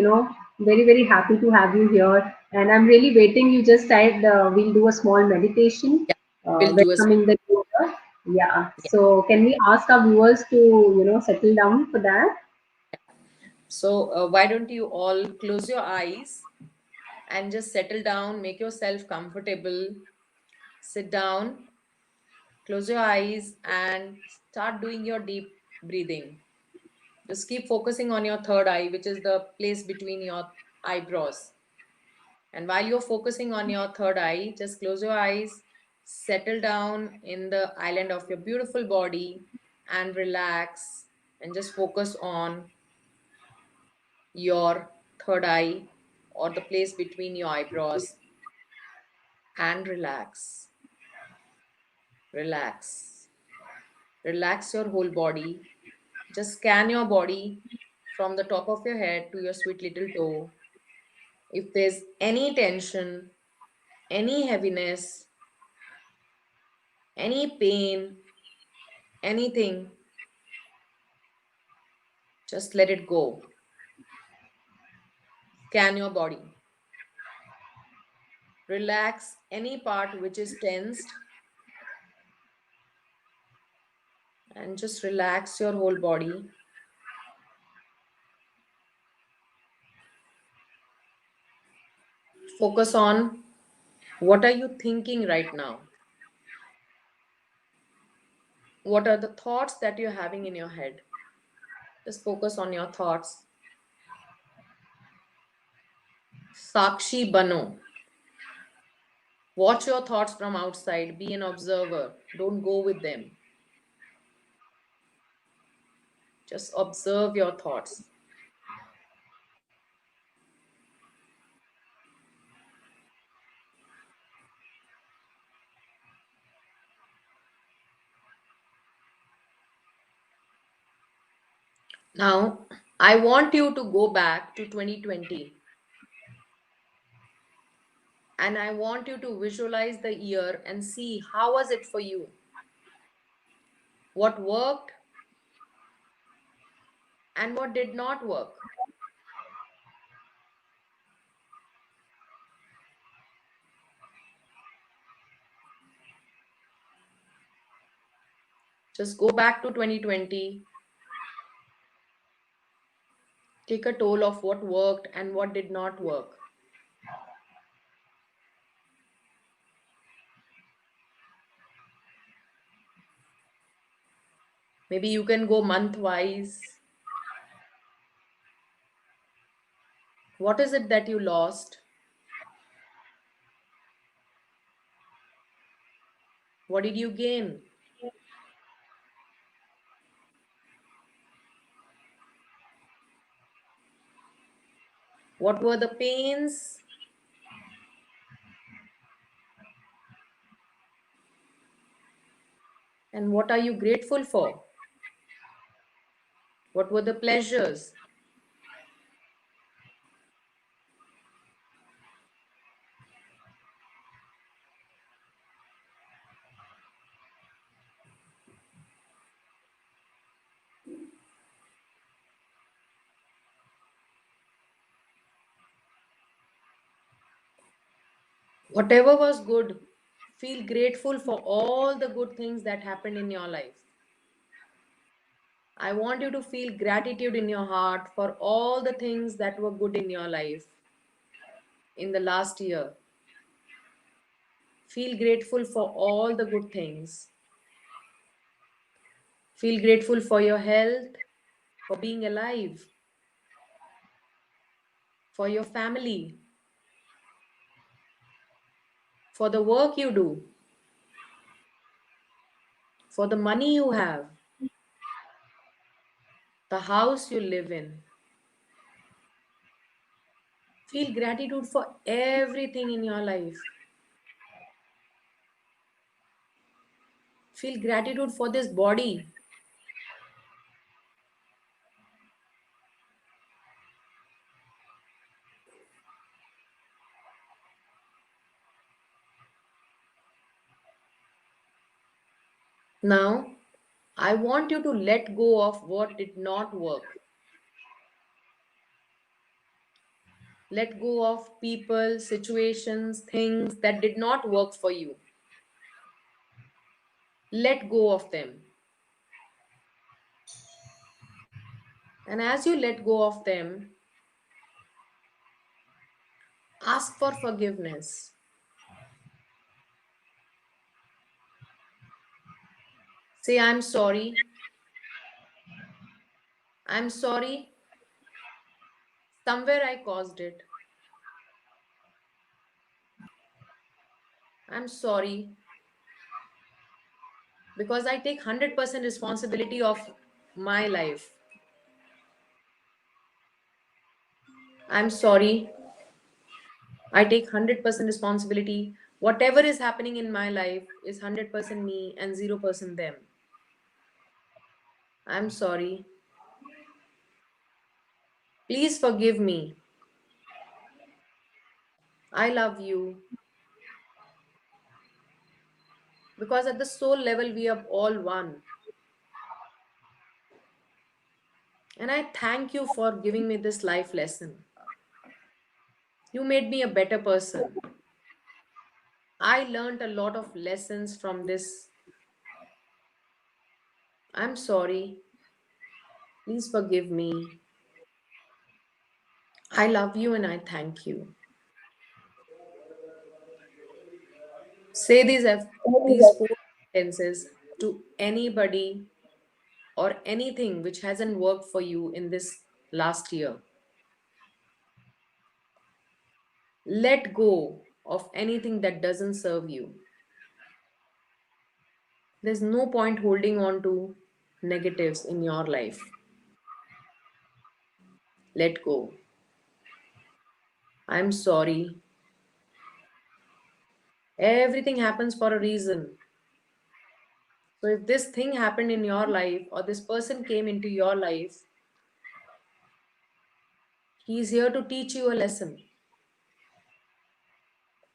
very, very happy to have you here. And I'm really waiting. You just said we'll do a small meditation, Yeah, we'll do a welcoming the new year. Yeah. yeah. So can we ask our viewers to, settle down for that? So why don't you all close your eyes and just settle down, make yourself comfortable, sit down, close your eyes, and start doing your deep breathing. Just keep focusing on your third eye, which is the place between your eyebrows. And while you're focusing on your third eye, just close your eyes, settle down in the island of your beautiful body, and relax, and just focus on your third eye or the place between your eyebrows, and relax. Relax. Relax your whole body. Just scan your body from the top of your head to your sweet little toe. If there's any tension, any heaviness, any pain, anything, just let it go. Scan your body. Relax any part which is tensed and just relax your whole body. Focus on what are you thinking right now? What are the thoughts that you're having in your head? Just focus on your thoughts. Sakshi Bano. Watch your thoughts from outside. Be an observer. Don't go with them. Just observe your thoughts. Now, I want you to go back to 2020 and I want you to visualize the year and see how was it for you? What worked and what did not work? Just go back to 2020, take a toll of what worked and what did not work. Maybe you can go month wise. What is it that you lost? What did you gain? What were the pains? And what are you grateful for? What were the pleasures? Whatever was good, feel grateful for all the good things that happened in your life. I want you to feel gratitude in your heart for all the things that were good in your life in the last year. Feel grateful for all the good things. Feel grateful for your health, for being alive, for your family, for the work you do, for the money you have, the house you live in. Feel gratitude for everything in your life. Feel gratitude for this body. Now, I want you to let go of what did not work. Let go of people, situations, things that did not work for you. Let go of them. And as you let go of them, ask for forgiveness. Say, I'm sorry. I'm sorry. Somewhere I caused it. I'm sorry because I take 100% responsibility of my life. I'm sorry. I take 100% responsibility. Whatever is happening in my life is 100% me and 0% them. I'm sorry. Please forgive me. I love you. Because at the soul level, we are all one. And I thank you for giving me this life lesson. You made me a better person. I learned a lot of lessons from this. I'm sorry. Please forgive me. I love you and I thank you. Say these four sentences to anybody or anything which hasn't worked for you in this last year. Let go of anything that doesn't serve you. There's no point holding on to negatives in your life. Let go. I'm sorry. Everything happens for a reason. So if this thing happened in your life or this person came into your life, he's here to teach you a lesson.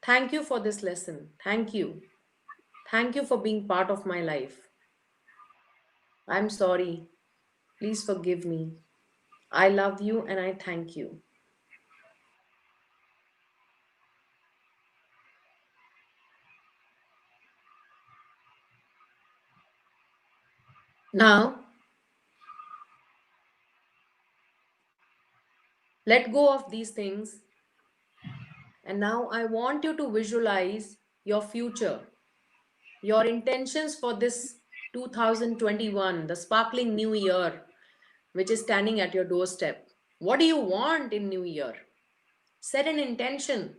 Thank you for this lesson. Thank you. Thank you for being part of my life. I'm sorry. Please forgive me. I love you and I thank you. Now, let go of these things. And now I want you to visualize your future, your intentions for this 2021, the sparkling new year, which is standing at your doorstep. What do you want in new year? Set an intention.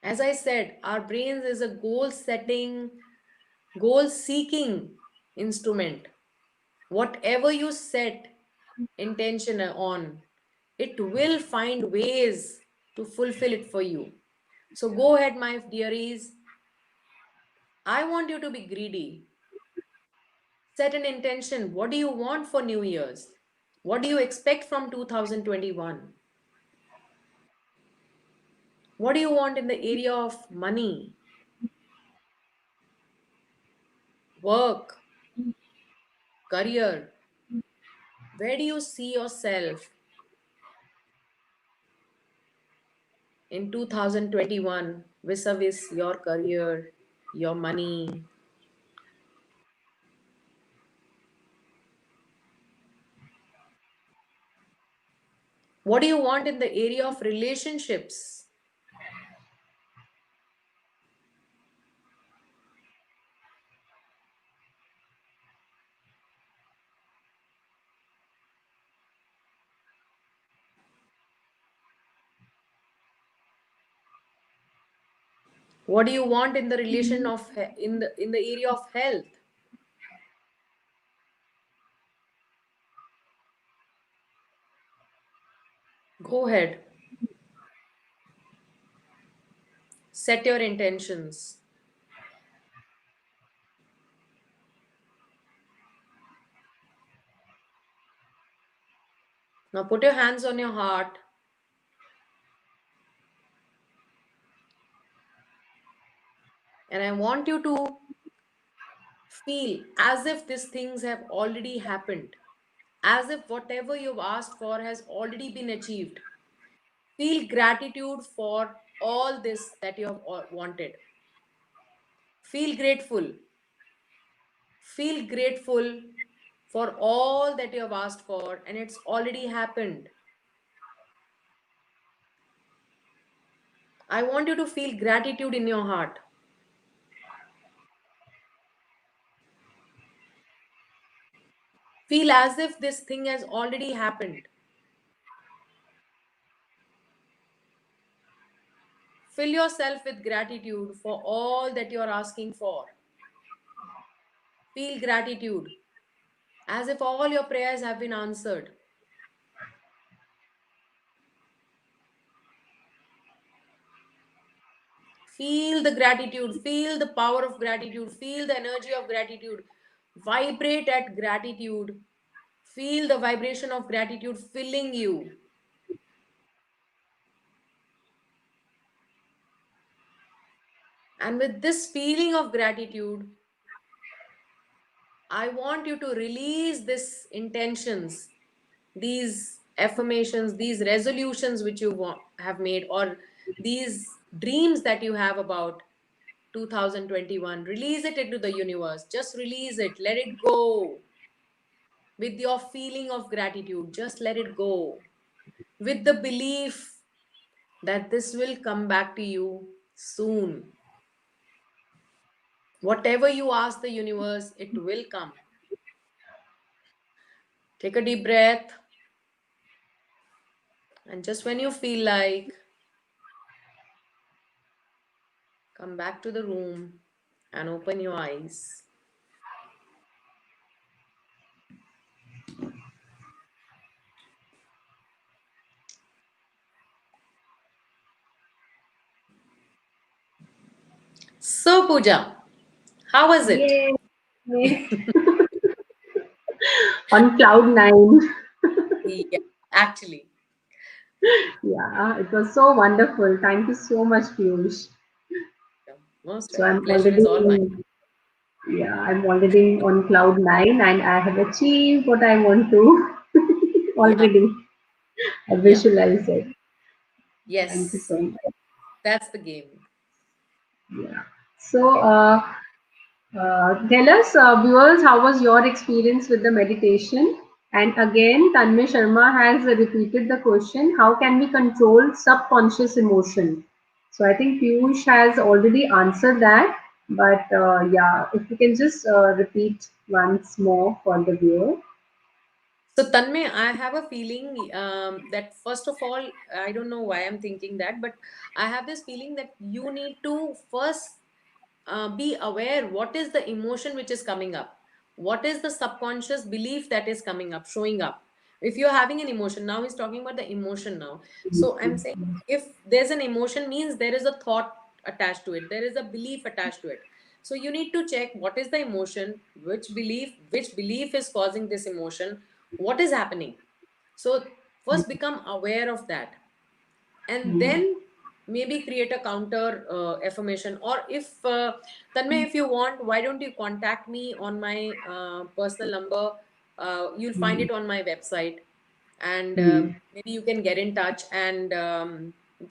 As I said, our brains is a goal setting, goal seeking instrument. Whatever you set intention on, it will find ways to fulfill it for you. So go ahead, my dearies. I want you to be greedy. Set an intention. What do you want for New Year's? What do you expect from 2021? What do you want in the area of money, work, career? Where do you see yourself in 2021 vis-a-vis your career, your money? What do you want in the area of relationships? What do you want in the relation of in the area of health? Go ahead. Set your intentions. Now put your hands on your heart and I want you to Feel as if these things have already happened, as if whatever you've asked for has already been achieved. Feel gratitude for all this that you have wanted. Feel grateful. Feel grateful for all that you have asked for, and it's already happened. I want you to feel gratitude in your heart. Feel as if this thing has already happened. Fill yourself with gratitude for all that you are asking for. Feel gratitude as if all your prayers have been answered. Feel the gratitude, feel the power of gratitude, feel the energy of gratitude. Vibrate at gratitude. Feel the vibration of gratitude filling you. And with this feeling of gratitude, I want you to release these intentions, these affirmations, these resolutions which you have made, or these dreams that you have about 2021. Release it into the universe. Just release it. Let it go. With your feeling of gratitude, just let it go. With the belief that this will come back to you soon. Whatever you ask the universe, it will come. Take a deep breath, and just when you feel like, come back to the room and open your eyes. So, Pooja, how was it? Yay! On cloud nine. Yeah, actually, Yeah, it was so wonderful. Thank you so much, Piyush. most So welcome. I'm Pleasure already is all mine. in, yeah, I'm already on cloud nine and I have achieved what I want to Yeah, already. I yeah, visualize it. Thank you yes, so much. that's the game. Yeah. So, tell us, viewers, how was your experience with the meditation? And again, Tanmay Sharma has repeated the question, how can we control subconscious emotion? So I think Piyush has already answered that. But yeah, if you can just repeat once more for the viewer. So, Tanmay, I have a feeling that first of all, I don't know why I'm thinking that, but I have this feeling that you need to first be aware what is the emotion which is coming up, what is the subconscious belief that is coming up, showing up. If you're having an emotion, now he's talking about the emotion now. So, I'm saying if there's an emotion, means there is a thought attached to it, there is a belief attached to it. So, you need to check what is the emotion, which belief is causing this emotion, what is happening. So first become aware of that, and Mm, then maybe create a counter affirmation. Or if Tanmay, if you want, why don't you contact me on my personal number? You'll find mm, it on my website, and mm. maybe you can get in touch, and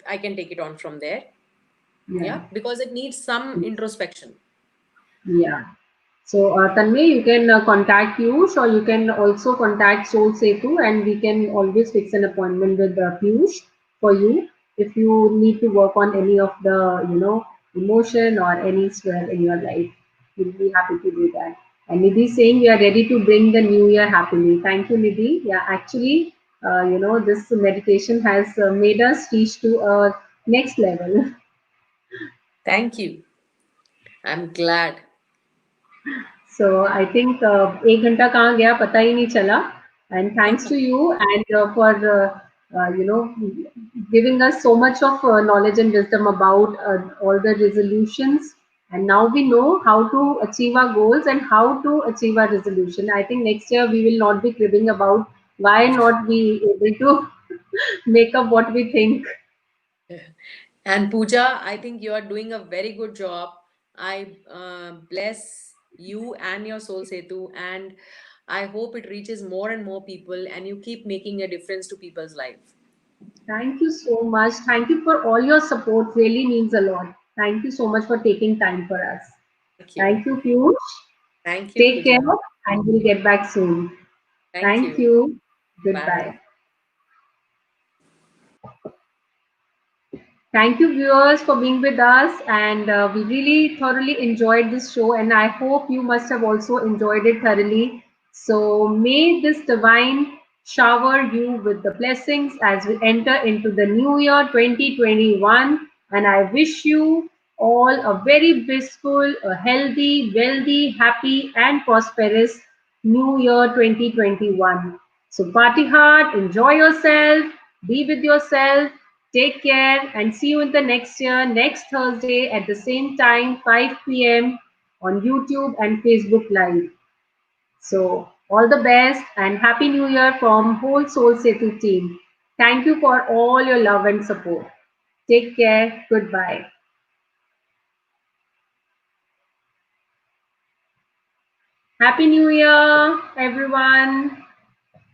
I can take it on from there. Yeah. Yeah, because it needs some introspection. Yeah. So, Tanmay, you can contact Piyush or you can also contact Soul Setu and we can always fix an appointment with Piyush for you if you need to work on any of the, emotion or any sphere in your life. We'll be happy to do that. And Nidhi is saying we are ready to bring the new year happily. Thank you, Nidhi. Yeah, actually, this meditation has made us reach to a next level. Thank you. I'm glad. So I think एक घंटा कहाँ गया पता ही नहीं चला. And thanks to you and for giving us so much of knowledge and wisdom about all the resolutions. And now we know how to achieve our goals and how to achieve our resolution. I think next year we will not be cribbing about why not be able to make up what we think. And Pooja, I think you are doing a very good job. I bless. you and your Soul Setu, and I hope it reaches more and more people and you keep making a difference to people's life. Thank you so much. Thank you for all your support. Really means a lot. Thank you so much for taking time for us. Thank you. Thank you, Piyush. Thank you, Take care Pooja. and we'll get back soon. Thank Thank you. you. Bye. Goodbye. Thank you, viewers, for being with us. And we really thoroughly enjoyed this show. And I hope you must have also enjoyed it thoroughly. So may this divine shower you with the blessings as we enter into the new year 2021. And I wish you all a very blissful, a healthy, wealthy, happy, and prosperous new year 2021. So party hard, enjoy yourself, be with yourself. Take care and see you in the next year, next Thursday at the same time, 5 p.m. on YouTube and Facebook Live. So, all the best and Happy New Year from whole Soul Setu team. Thank you for all your love and support. Take care. Goodbye. Happy New Year, everyone.